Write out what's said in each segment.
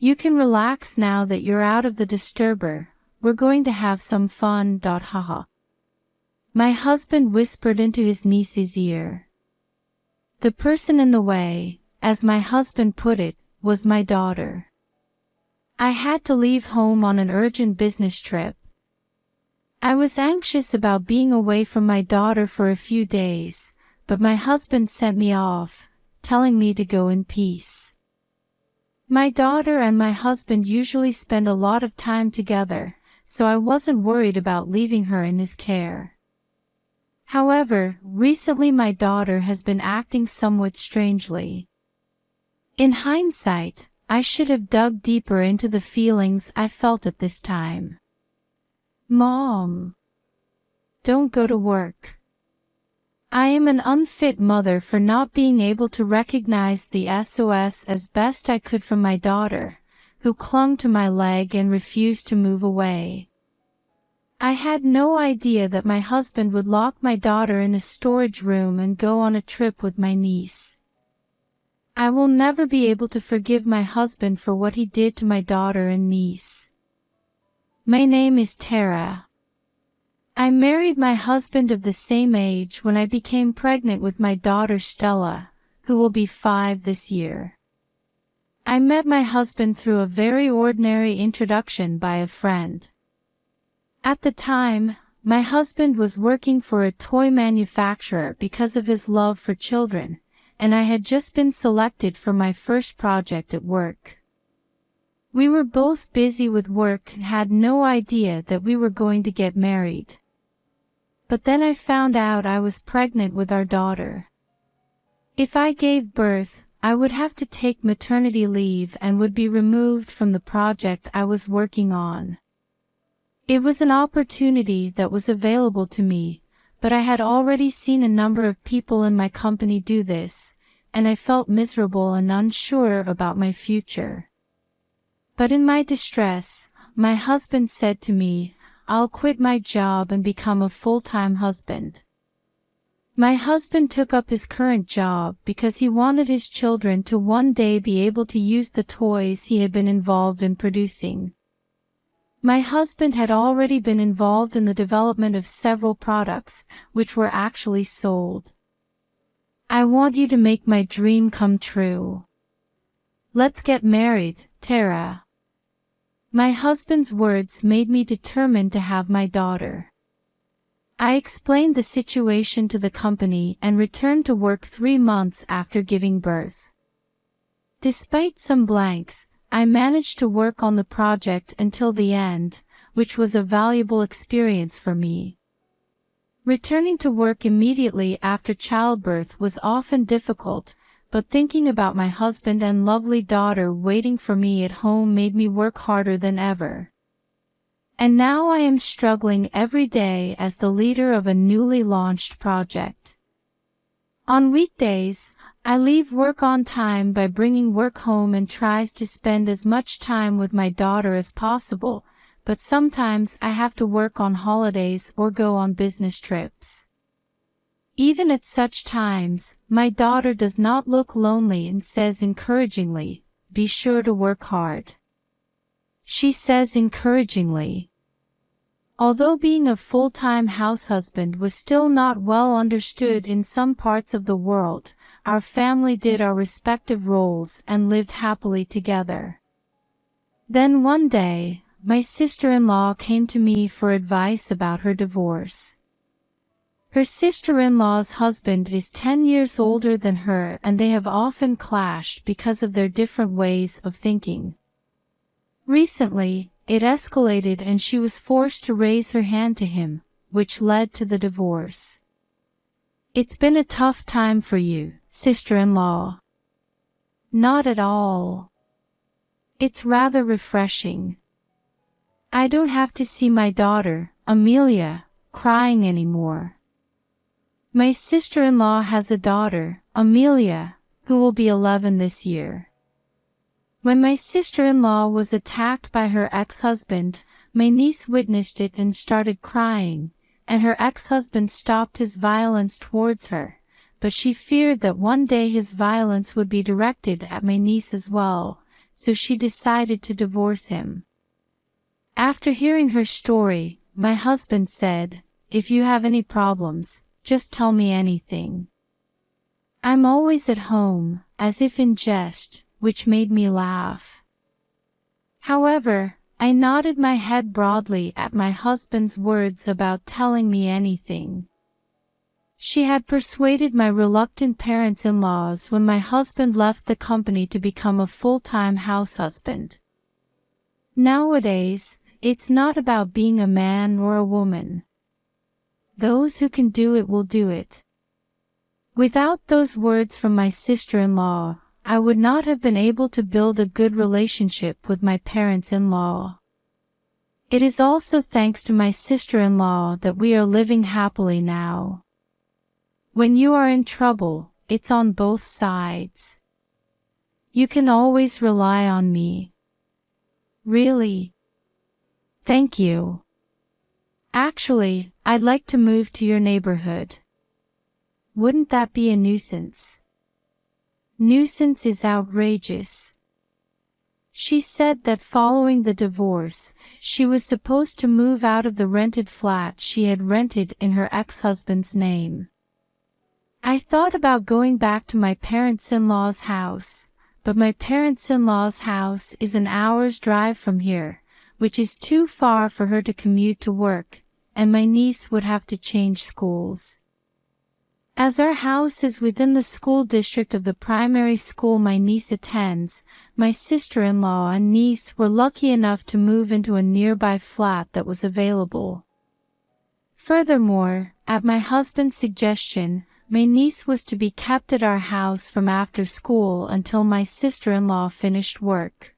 You can relax now that you're out of the disturber. We're going to have some fun. Haha. My husband whispered into his niece's ear. The person in the way, as my husband put it, was my daughter. I had to leave home on an urgent business trip. I was anxious about being away from my daughter for a few days, but my husband sent me off, telling me to go in peace. My daughter and my husband usually spend a lot of time together, so I wasn't worried about leaving her in his care. However, recently my daughter has been acting somewhat strangely. In hindsight, I should have dug deeper into the feelings I felt at this time. Mom, don't go to work. I am an unfit mother for not being able to recognize the SOS as best I could from my daughter, who clung to my leg and refused to move away. I had no idea that my husband would lock my daughter in a storage room and go on a trip with my niece. I will never be able to forgive my husband for what he did to my daughter and niece. My name is Tara. I married my husband of the same age when I became pregnant with my daughter Stella, who will be 5 this year. I met my husband through a very ordinary introduction by a friend. At the time, my husband was working for a toy manufacturer because of his love for children, and I had just been selected for my first project at work. We were both busy with work and had no idea that we were going to get married. But then I found out I was pregnant with our daughter. If I gave birth, I would have to take maternity leave and would be removed from the project I was working on. It was an opportunity that was available to me, but I had already seen a number of people in my company do this, and I felt miserable and unsure about my future. But in my distress, my husband said to me, "I'll quit my job and become a full-time husband." My husband took up his current job because he wanted his children to one day be able to use the toys he had been involved in producing. My husband had already been involved in the development of several products, which were actually sold. "I want you to make my dream come true. Let's get married, Tara." My husband's words made me determined to have my daughter. I explained the situation to the company and returned to work 3 months after giving birth. Despite some blanks, I managed to work on the project until the end, which was a valuable experience for me. Returning to work immediately after childbirth was often difficult, but thinking about my husband and lovely daughter waiting for me at home made me work harder than ever. And now I am struggling every day as the leader of a newly launched project. On weekdays, I leave work on time by bringing work home and tries to spend as much time with my daughter as possible, but sometimes I have to work on holidays or go on business trips. Even at such times, my daughter does not look lonely and says encouragingly, "Be sure to work hard." She says encouragingly. Although being a full-time house husband was still not well understood in some parts of the world, our family did our respective roles and lived happily together. Then one day, my sister-in-law came to me for advice about her divorce. Her sister-in-law's husband is 10 years older than her, and they have often clashed because of their different ways of thinking. Recently, it escalated and she was forced to raise her hand to him, which led to the divorce. "It's been a tough time for you, sister-in-law." "Not at all. It's rather refreshing. I don't have to see my daughter, Amelia, crying anymore." My sister-in-law has a daughter, Amelia, who will be 11 this year. When my sister-in-law was attacked by her ex-husband, my niece witnessed it and started crying, and her ex-husband stopped his violence towards her, but she feared that one day his violence would be directed at my niece as well, so she decided to divorce him. After hearing her story, my husband said, "If you have any problems, just tell me anything. I'm always at home," as if in jest, which made me laugh. However, I nodded my head broadly at my husband's words about telling me anything. She had persuaded my reluctant parents-in-laws when my husband left the company to become a full-time house husband. Nowadays, it's not about being a man or a woman. Those who can do it will do it. Without those words from my sister-in-law, I would not have been able to build a good relationship with my parents-in-law. It is also thanks to my sister-in-law that we are living happily now. When you are in trouble, it's on both sides. You can always rely on me. Really? Thank you. Actually, I'd like to move to your neighborhood. Wouldn't that be a nuisance? Nuisance is outrageous. She said that following the divorce, she was supposed to move out of the rented flat she had rented in her ex-husband's name. I thought about going back to my parents-in-law's house, but my parents-in-law's house is an hour's drive from here, which is too far for her to commute to work, and my niece would have to change schools. As our house is within the school district of the primary school my niece attends, my sister-in-law and niece were lucky enough to move into a nearby flat that was available. Furthermore, at my husband's suggestion, my niece was to be kept at our house from after school until my sister-in-law finished work.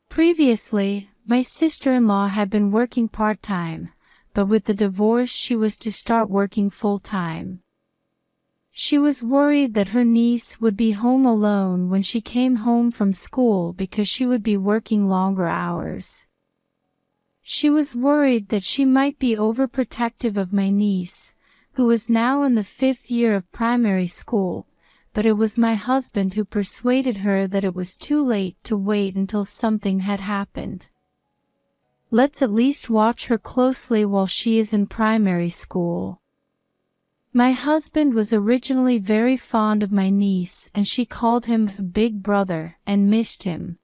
Previously, my sister-in-law had been working part-time, but with the divorce she was to start working full-time. She was worried that her niece would be home alone when she came home from school because she would be working longer hours. She was worried that she might be overprotective of my niece, who was now in the 5th year of primary school, but it was my husband who persuaded her that it was too late to wait until something had happened. Let's at least watch her closely while she is in primary school. My husband was originally very fond of my niece and she called him Big Brother and missed him.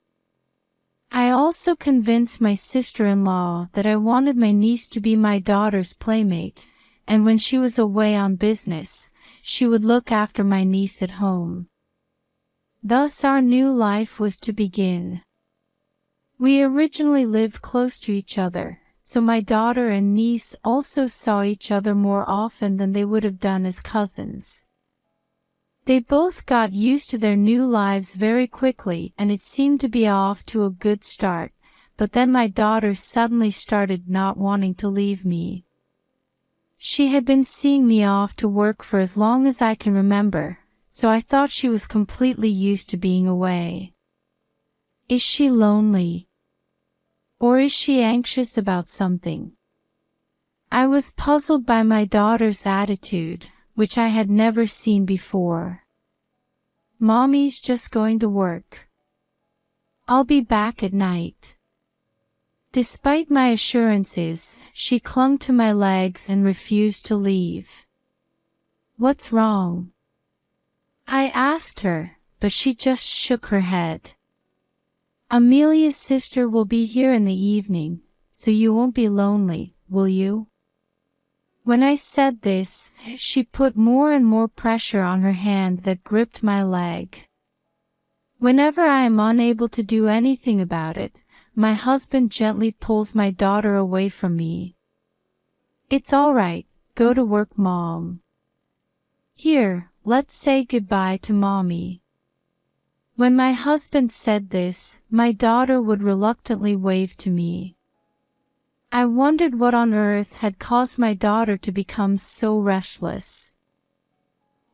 I also convinced my sister-in-law that I wanted my niece to be my daughter's playmate, and when she was away on business, she would look after my niece at home. Thus our new life was to begin. We originally lived close to each other, so my daughter and niece also saw each other more often than they would have done as cousins. They both got used to their new lives very quickly and it seemed to be off to a good start, but then my daughter suddenly started not wanting to leave me. She had been seeing me off to work for as long as I can remember, so I thought she was completely used to being away. Is she lonely? Or is she anxious about something? I was puzzled by my daughter's attitude, which I had never seen before. Mommy's just going to work. I'll be back at night. Despite my assurances, she clung to my legs and refused to leave. What's wrong? I asked her, but she just shook her head. Amelia's sister will be here in the evening, so you won't be lonely, will you? When I said this, she put more and more pressure on her hand that gripped my leg. Whenever I am unable to do anything about it, my husband gently pulls my daughter away from me. It's all right, go to work, Mom. Here, let's say goodbye to Mommy. When my husband said this, my daughter would reluctantly wave to me. I wondered what on earth had caused my daughter to become so restless.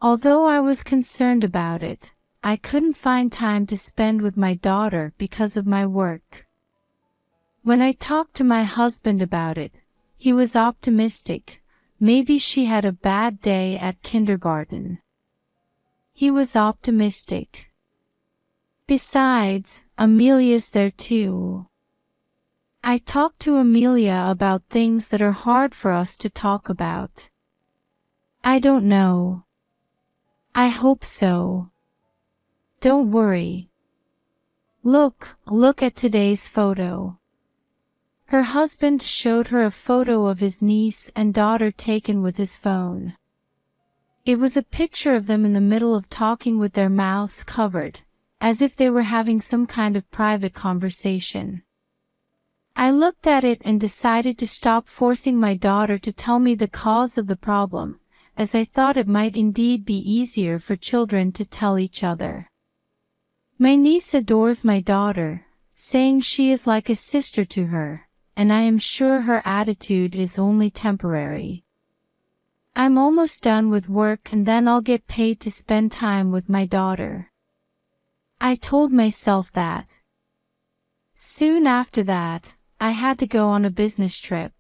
Although I was concerned about it, I couldn't find time to spend with my daughter because of my work. When I talked to my husband about it, he was optimistic. Maybe she had a bad day at kindergarten. He was optimistic. Besides, Amelia's there too. I talked to Amelia about things that are hard for us to talk about. I don't know. I hope so. Don't worry. Look at today's photo. Her husband showed her a photo of his niece and daughter taken with his phone. It was a picture of them in the middle of talking with their mouths covered, as if they were having some kind of private conversation. I looked at it and decided to stop forcing my daughter to tell me the cause of the problem, as I thought it might indeed be easier for children to tell each other. My niece adores my daughter, saying she is like a sister to her, and I am sure her attitude is only temporary. I'm almost done with work and then I'll get paid to spend time with my daughter. I told myself that. Soon after that, I had to go on a business trip.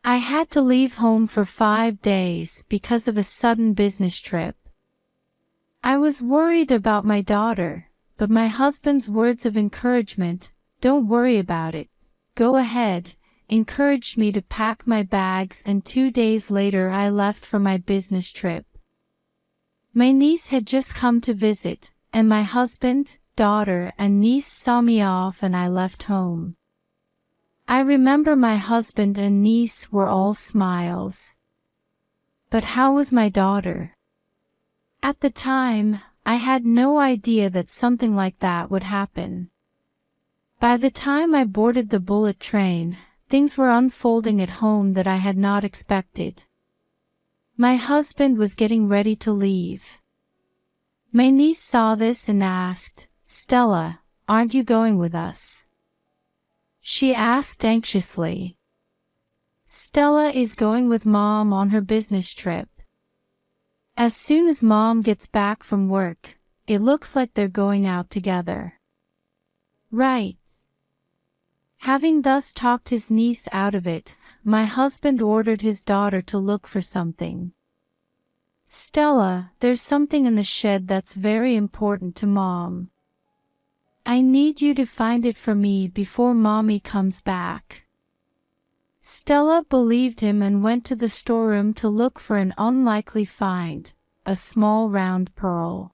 I had to leave home for 5 days because of a sudden business trip. I was worried about my daughter, but my husband's words of encouragement, "Don't worry about it, go ahead," encouraged me to pack my bags, and 2 days later I left for my business trip. My niece had just come to visit, and my husband, daughter, and niece saw me off and I left home. I remember my husband and niece were all smiles. But how was my daughter? At the time, I had no idea that something like that would happen. By the time I boarded the bullet train, things were unfolding at home that I had not expected. My husband was getting ready to leave. My niece saw this and asked, "Stella, aren't you going with us?" She asked anxiously. Stella is going with Mom on her business trip. As soon as Mom gets back from work, it looks like they're going out together. Right. Having thus talked his niece out of it, my husband ordered his daughter to look for something. "Stella, there's something in the shed that's very important to Mom. I need you to find it for me before Mommy comes back." Stella believed him and went to the storeroom to look for an unlikely find, a small round pearl.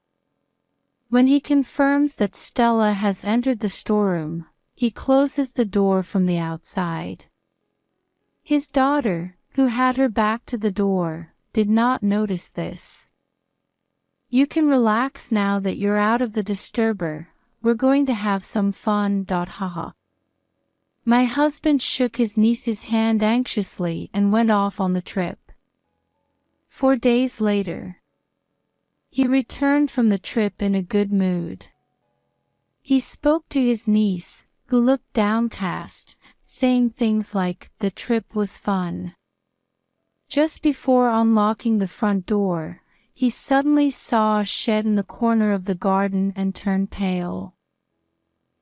When he confirms that Stella has entered the storeroom, he closes the door from the outside. His daughter, who had her back to the door, did not notice this. "You can relax now that you're out of the disturber. We're going to have some fun. Haha." My husband shook his niece's hand anxiously and went off on the trip. 4 days later, he returned from the trip in a good mood. He spoke to his niece, who looked downcast, saying things like, "The trip was fun." Just before unlocking the front door, he suddenly saw a shed in the corner of the garden and turned pale.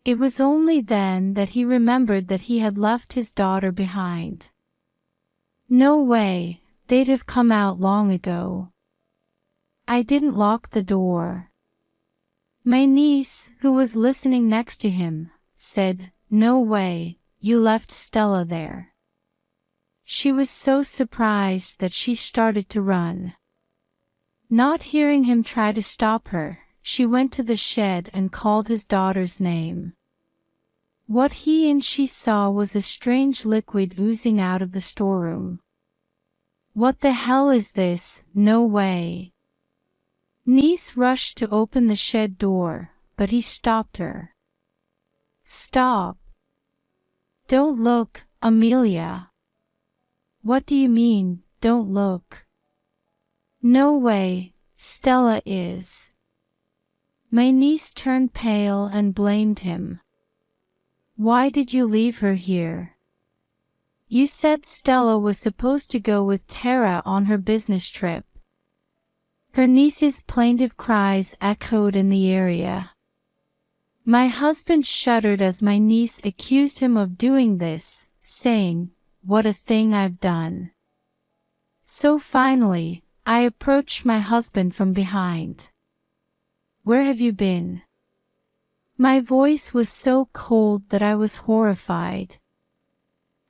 It was only then that he remembered that he had left his daughter behind. No way, they'd have come out long ago. I didn't lock the door. My niece, who was listening next to him, said, "No way, you left Stella there." She was so surprised that she started to run. Not hearing him try to stop her, she went to the shed and called his daughter's name. What he and she saw was a strange liquid oozing out of the storeroom. "What the hell is this? No way." Niece rushed to open the shed door, but he stopped her. "Stop. Don't look, Amelia." "What do you mean, don't look?" "No way, Stella is." My niece turned pale and blamed him. "Why did you leave her here? You said Stella was supposed to go with Tara on her business trip." Her niece's plaintive cries echoed in the area. My husband shuddered as my niece accused him of doing this, saying, "What a thing I've done." So finally, I approached my husband from behind. "Where have you been?" My voice was so cold that I was horrified.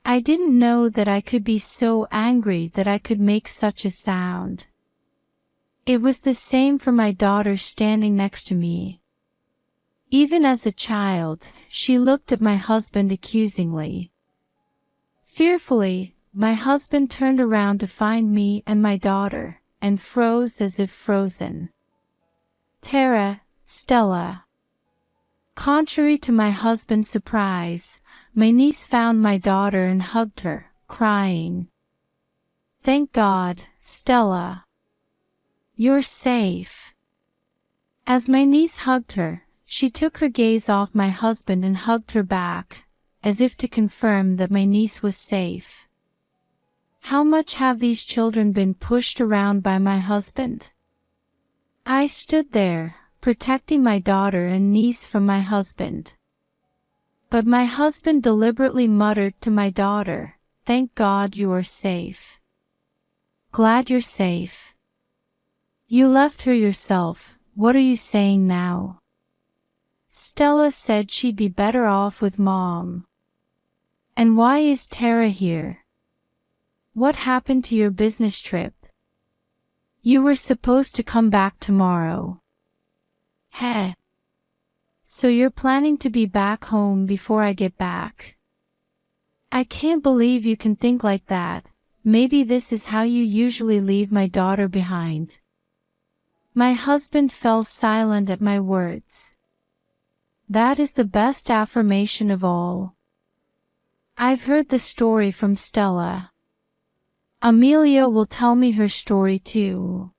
I didn't know that I could be so angry that I could make such a sound. It was the same for my daughter standing next to me. Even as a child, she looked at my husband accusingly. Fearfully, my husband turned around to find me and my daughter, and froze as if frozen. Tara, Stella. Contrary to my husband's surprise, my niece found my daughter and hugged her, crying, "Thank God, Stella. You're safe." As my niece hugged her, she took her gaze off my husband and hugged her back, as if to confirm that my niece was safe. How much have these children been pushed around by my husband? I stood there, protecting my daughter and niece from my husband. But my husband deliberately muttered to my daughter, "Thank God you are safe. Glad you're safe. You left her yourself, what are you saying now?" Stella said she'd be better off with Mom. "And why is Tara here? What happened to your business trip? You were supposed to come back tomorrow." "Heh. So you're planning to be back home before I get back? I can't believe you can think like that. Maybe this is how you usually leave my daughter behind." My husband fell silent at my words. That is the best affirmation of all. I've heard the story from Stella. Amelia will tell me her story too.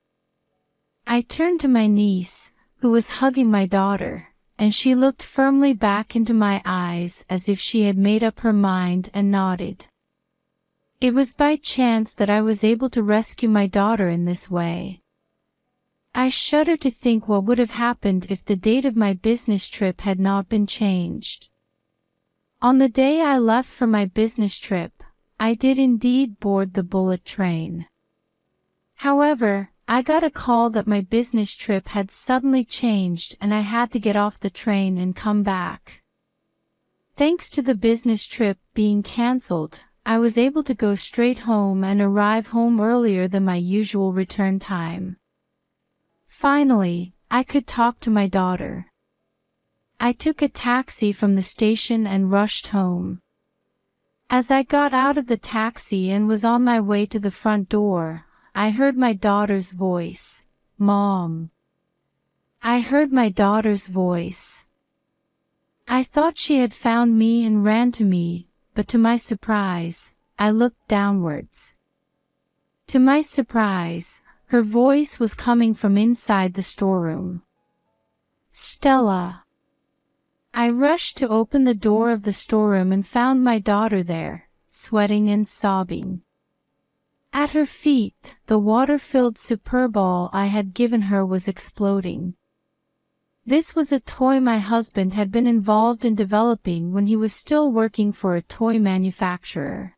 I turned to my niece, who was hugging my daughter, and she looked firmly back into my eyes as if she had made up her mind and nodded. It was by chance that I was able to rescue my daughter in this way. I shudder to think what would have happened if the date of my business trip had not been changed. On the day I left for my business trip, I did indeed board the bullet train. However, I got a call that my business trip had suddenly changed and I had to get off the train and come back. Thanks to the business trip being cancelled, I was able to go straight home and arrive home earlier than my usual return time. Finally, I could talk to my daughter. I took a taxi from the station and rushed home. As I got out of the taxi and was on my way to the front door, I heard my daughter's voice. "Mom." I heard my daughter's voice. I thought she had found me and ran to me, but to my surprise, I looked downwards. To my surprise, her voice was coming from inside the storeroom. "Stella." I rushed to open the door of the storeroom and found my daughter there, sweating and sobbing. At her feet, the water-filled Super Ball I had given her was exploding. This was a toy my husband had been involved in developing when he was still working for a toy manufacturer.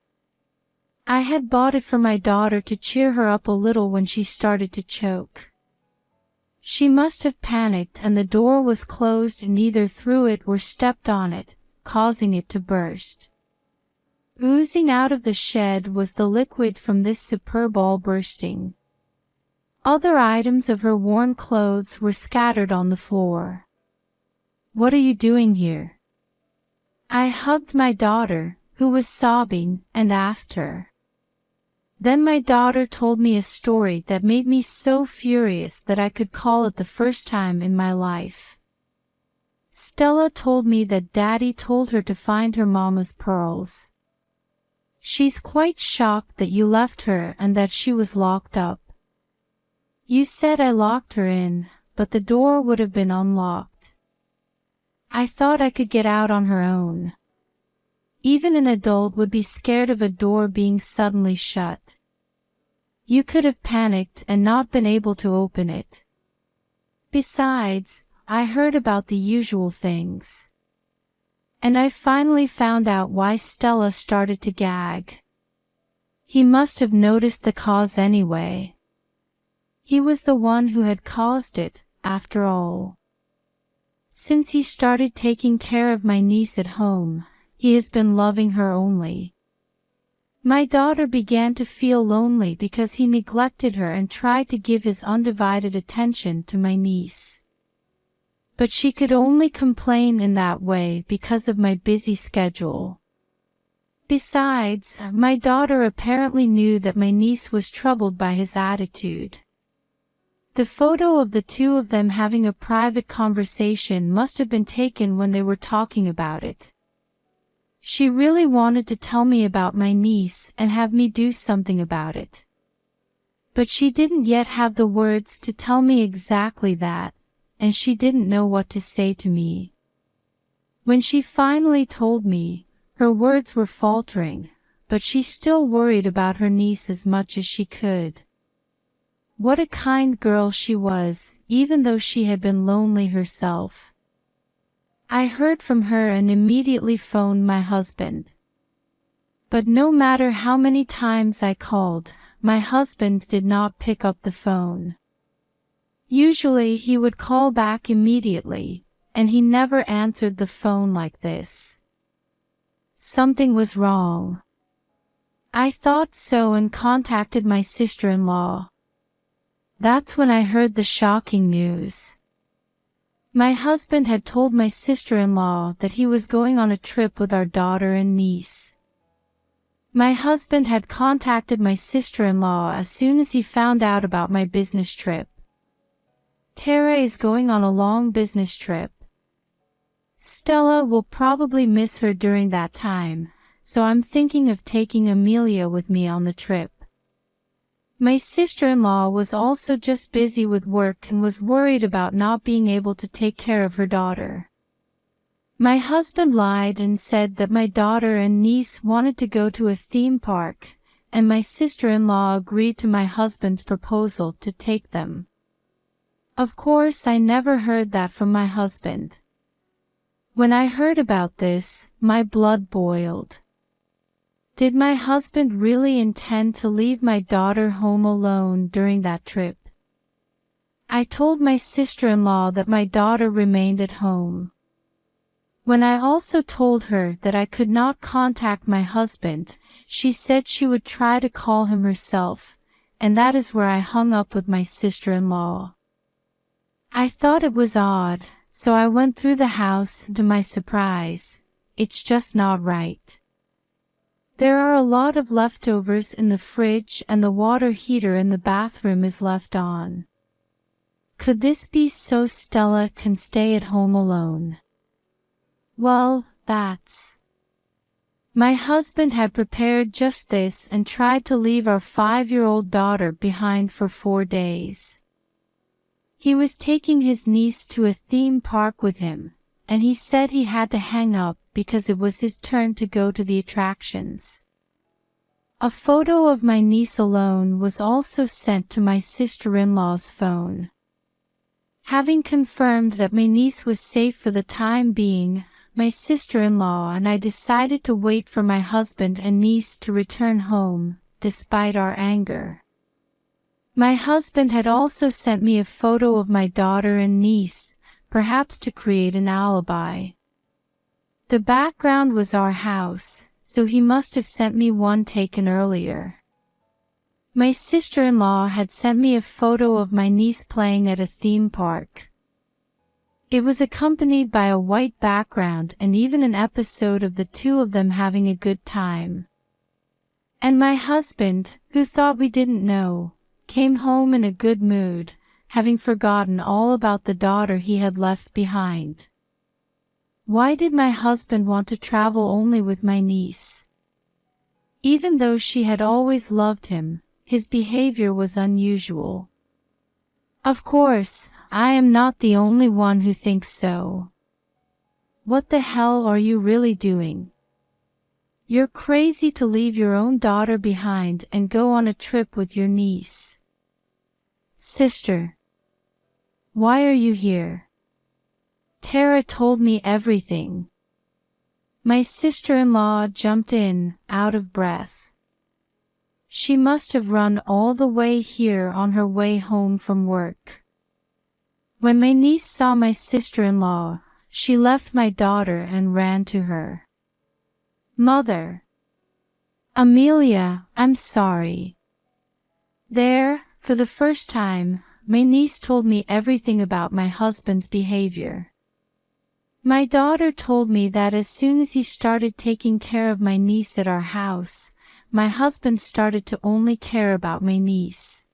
I had bought it for my daughter to cheer her up a little when she started to choke. She must have panicked and the door was closed and either threw it or stepped on it, causing it to burst. Oozing out of the shed was the liquid from this Super Ball bursting. Other items of her worn clothes were scattered on the floor. "What are you doing here?" I hugged my daughter, who was sobbing, and asked her. Then my daughter told me a story that made me so furious that I could call it the first time in my life. Stella told me that Daddy told her to find her mama's pearls. "She's quite shocked that you left her and that she was locked up. You said I locked her in, but the door would have been unlocked. I thought I could get out on her own. Even an adult would be scared of a door being suddenly shut. You could have panicked and not been able to open it. Besides, I heard about the usual things. And I finally found out why Stella started to gag. He must have noticed the cause anyway. He was the one who had caused it, after all. Since he started taking care of my niece at home, he has been loving her only. My daughter began to feel lonely because he neglected her and tried to give his undivided attention to my niece. But she could only complain in that way because of my busy schedule. Besides, my daughter apparently knew that my niece was troubled by his attitude. The photo of the two of them having a private conversation must have been taken when they were talking about it. She really wanted to tell me about my niece and have me do something about it. But she didn't yet have the words to tell me exactly that, and she didn't know what to say to me. When she finally told me, her words were faltering, but she still worried about her niece as much as she could. What a kind girl she was, even though she had been lonely herself. I heard from her and immediately phoned my husband. But no matter how many times I called, my husband did not pick up the phone. Usually he would call back immediately, and he never answered the phone like this. Something was wrong. I thought so and contacted my sister-in-law. That's when I heard the shocking news. My husband had told my sister-in-law that he was going on a trip with our daughter and niece. My husband had contacted my sister-in-law as soon as he found out about my business trip. Tara is going on a long business trip. Stella will probably miss her during that time, so I'm thinking of taking Amelia with me on the trip. My sister-in-law was also just busy with work and was worried about not being able to take care of her daughter. My husband lied and said that my daughter and niece wanted to go to a theme park, and my sister-in-law agreed to my husband's proposal to take them. Of course, I never heard that from my husband. When I heard about this, my blood boiled. Did my husband really intend to leave my daughter home alone during that trip? I told my sister-in-law that my daughter remained at home. When I also told her that I could not contact my husband, she said she would try to call him herself, and that is where I hung up with my sister-in-law. I thought it was odd, so I went through the house, and to my surprise, it's just not right. There are a lot of leftovers in the fridge and the water heater in the bathroom is left on. Could this be so Stella can stay at home alone? Well, that's... My husband had prepared just this and tried to leave our 5-year-old daughter behind for 4 days. He was taking his niece to a theme park with him, and he said he had to hang up because it was his turn to go to the attractions. A photo of my niece alone was also sent to my sister-in-law's phone. Having confirmed that my niece was safe for the time being, my sister-in-law and I decided to wait for my husband and niece to return home, despite our anger. My husband had also sent me a photo of my daughter and niece, perhaps to create an alibi. The background was our house, so he must have sent me one taken earlier. My sister-in-law had sent me a photo of my niece playing at a theme park. It was accompanied by a white background and even an episode of the two of them having a good time. And my husband, who thought we didn't know, came home in a good mood, having forgotten all about the daughter he had left behind. Why did my husband want to travel only with my niece? Even though she had always loved him, his behavior was unusual. Of course, I am not the only one who thinks so. What the hell are you really doing? You're crazy to leave your own daughter behind and go on a trip with your niece. Sister, why are you here? Tara told me everything. My sister-in-law jumped in, out of breath. She must have run all the way here on her way home from work. When my niece saw my sister-in-law, she left my daughter and ran to her. "Mother! Amelia, I'm sorry." There, for the first time, my niece told me everything about my husband's behavior. My daughter told me that as soon as he started taking care of my niece at our house, my husband started to only care about my niece.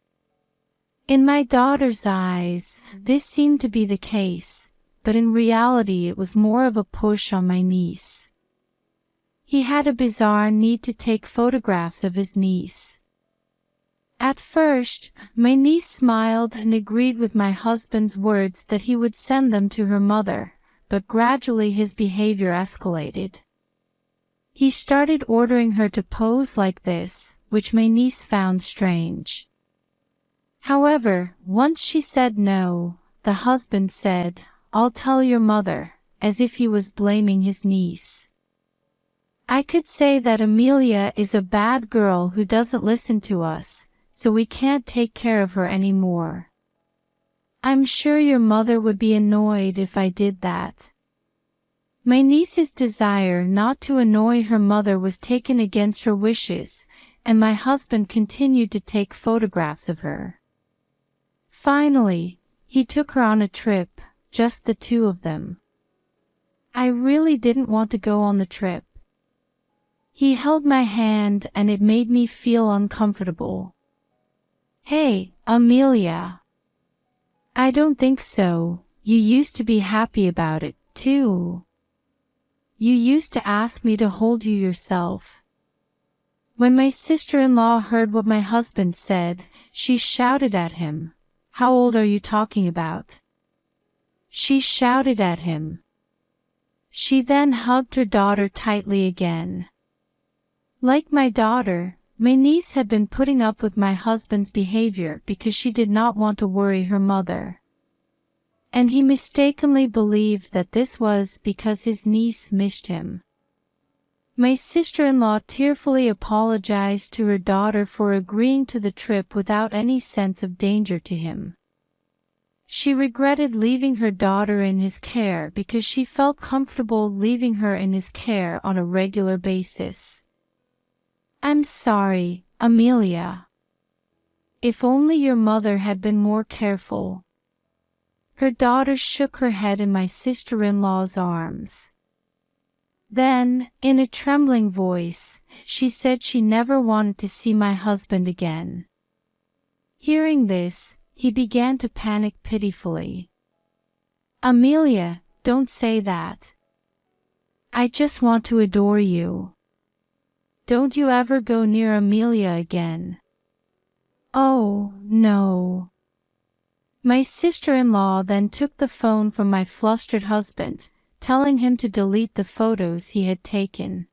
In my daughter's eyes, this seemed to be the case, but in reality it was more of a push on my niece. He had a bizarre need to take photographs of his niece. At first, my niece smiled and agreed with my husband's words that he would send them to her mother, but gradually his behavior escalated. He started ordering her to pose like this, which my niece found strange. However, once she said no, the husband said, "I'll tell your mother," as if he was blaming his niece. I could say that Amelia is a bad girl who doesn't listen to us, so we can't take care of her anymore. I'm sure your mother would be annoyed if I did that. My niece's desire not to annoy her mother was taken against her wishes, and my husband continued to take photographs of her. Finally, he took her on a trip, just the two of them. I really didn't want to go on the trip. He held my hand and it made me feel uncomfortable. "Hey, Amelia. I don't think so. You used to be happy about it, too. You used to ask me to hold you yourself." When my sister-in-law heard what my husband said, she shouted at him, "How old are you talking about?" She shouted at him. She then hugged her daughter tightly again. Like my daughter, my niece had been putting up with my husband's behavior because she did not want to worry her mother. And he mistakenly believed that this was because his niece missed him. My sister-in-law tearfully apologized to her daughter for agreeing to the trip without any sense of danger to him. She regretted leaving her daughter in his care because she felt comfortable leaving her in his care on a regular basis. "I'm sorry, Amelia. If only your mother had been more careful." Her daughter shook her head in my sister-in-law's arms. Then, in a trembling voice, she said she never wanted to see my husband again. Hearing this, he began to panic pitifully. "Amelia, don't say that. I just want to adore you. Don't you ever go near Amelia again." "Oh, no." My sister-in-law then took the phone from my flustered husband, telling him to delete the photos he had taken.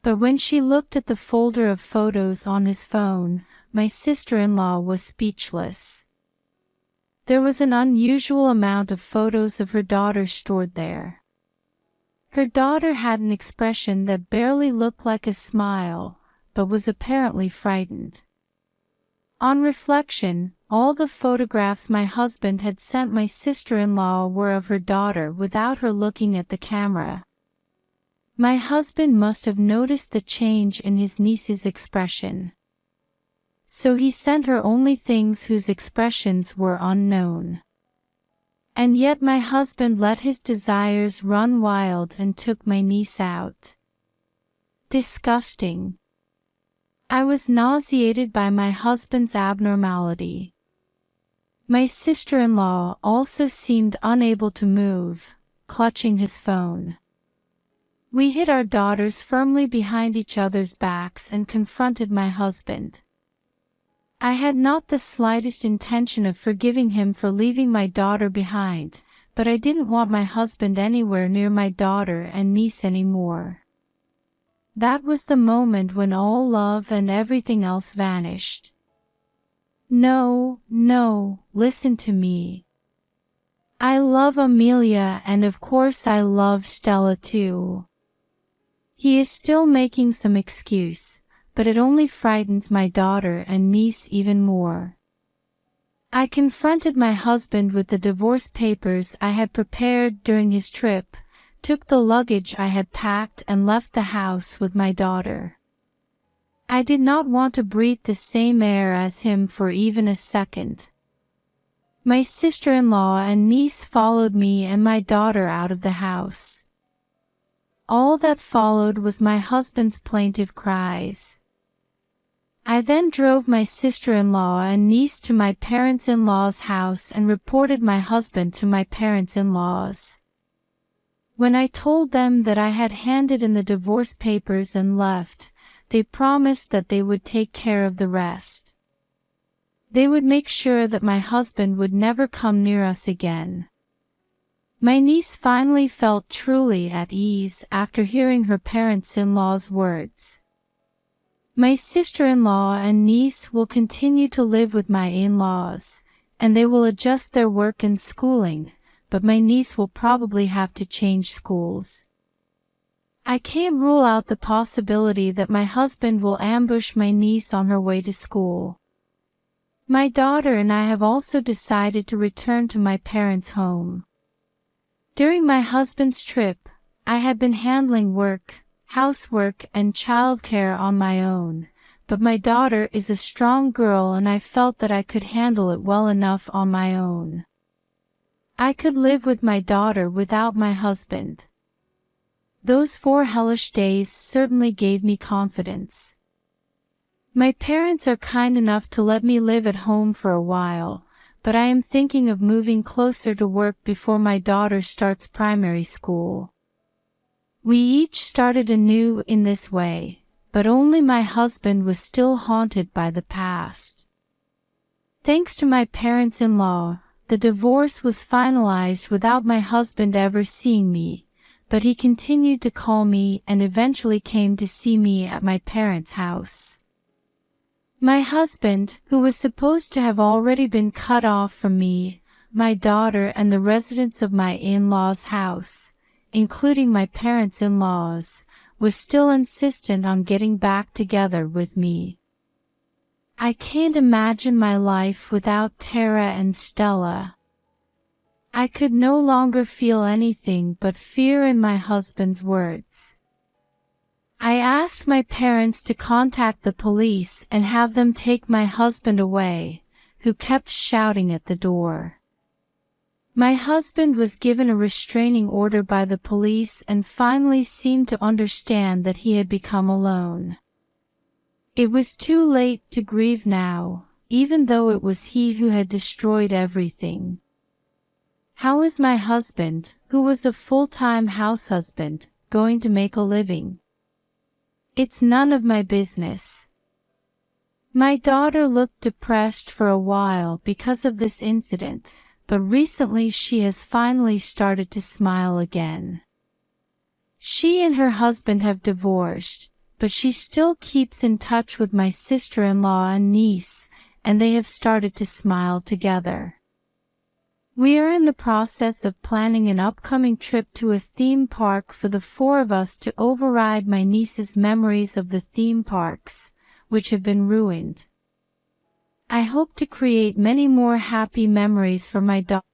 But when she looked at the folder of photos on his phone, my sister-in-law was speechless. There was an unusual amount of photos of her daughter stored there. Her daughter had an expression that barely looked like a smile, but was apparently frightened. On reflection, all the photographs my husband had sent my sister-in-law were of her daughter without her looking at the camera. My husband must have noticed the change in his niece's expression. So he sent her only things whose expressions were unknown. And yet my husband let his desires run wild and took my niece out. Disgusting. I was nauseated by my husband's abnormality. My sister-in-law also seemed unable to move, clutching his phone. We hid our daughters firmly behind each other's backs and confronted my husband. I had not the slightest intention of forgiving him for leaving my daughter behind, but I didn't want my husband anywhere near my daughter and niece anymore. That was the moment when all love and everything else vanished. No, listen to me. I love Amelia and of course I love Stella too. He is still making some excuse, but it only frightens my daughter and niece even more. I confronted my husband with the divorce papers I had prepared during his trip, took the luggage I had packed and left the house with my daughter. I did not want to breathe the same air as him for even a second. My sister-in-law and niece followed me and my daughter out of the house. All that followed was my husband's plaintive cries. I then drove my sister-in-law and niece to my parents-in-law's house and reported my husband to my parents-in-law's. When I told them that I had handed in the divorce papers and left, they promised that they would take care of the rest. They would make sure that my husband would never come near us again. My niece finally felt truly at ease after hearing her parents-in-law's words. My sister-in-law and niece will continue to live with my in-laws, and they will adjust their work and schooling, but my niece will probably have to change schools. I can't rule out the possibility that my husband will ambush my niece on her way to school. My daughter and I have also decided to return to my parents' home. During my husband's trip, I had been handling work, housework and childcare on my own, but my daughter is a strong girl and I felt that I could handle it well enough on my own. I could live with my daughter without my husband. Those 4 hellish days certainly gave me confidence. My parents are kind enough to let me live at home for a while, but I am thinking of moving closer to work before my daughter starts primary school. We each started anew in this way, but only my husband was still haunted by the past. Thanks to my parents-in-law, the divorce was finalized without my husband ever seeing me, but he continued to call me and eventually came to see me at my parents' house. My husband, who was supposed to have already been cut off from me, my daughter and the residents of my in-laws' house, including my parents-in-laws, was still insistent on getting back together with me. I can't imagine my life without Tara and Stella. I could no longer feel anything but fear in my husband's words. I asked my parents to contact the police and have them take my husband away, who kept shouting at the door. My husband was given a restraining order by the police and finally seemed to understand that he had become alone. It was too late to grieve now, even though it was he who had destroyed everything. How is my husband, who was a full-time house husband, going to make a living? It's none of my business. My daughter looked depressed for a while because of this incident, but recently she has finally started to smile again. She and her husband have divorced, but she still keeps in touch with my sister-in-law and niece, and they have started to smile together. We are in the process of planning an upcoming trip to a theme park for the 4 of us to override my niece's memories of the theme parks, which have been ruined. I hope to create many more happy memories for my daughter.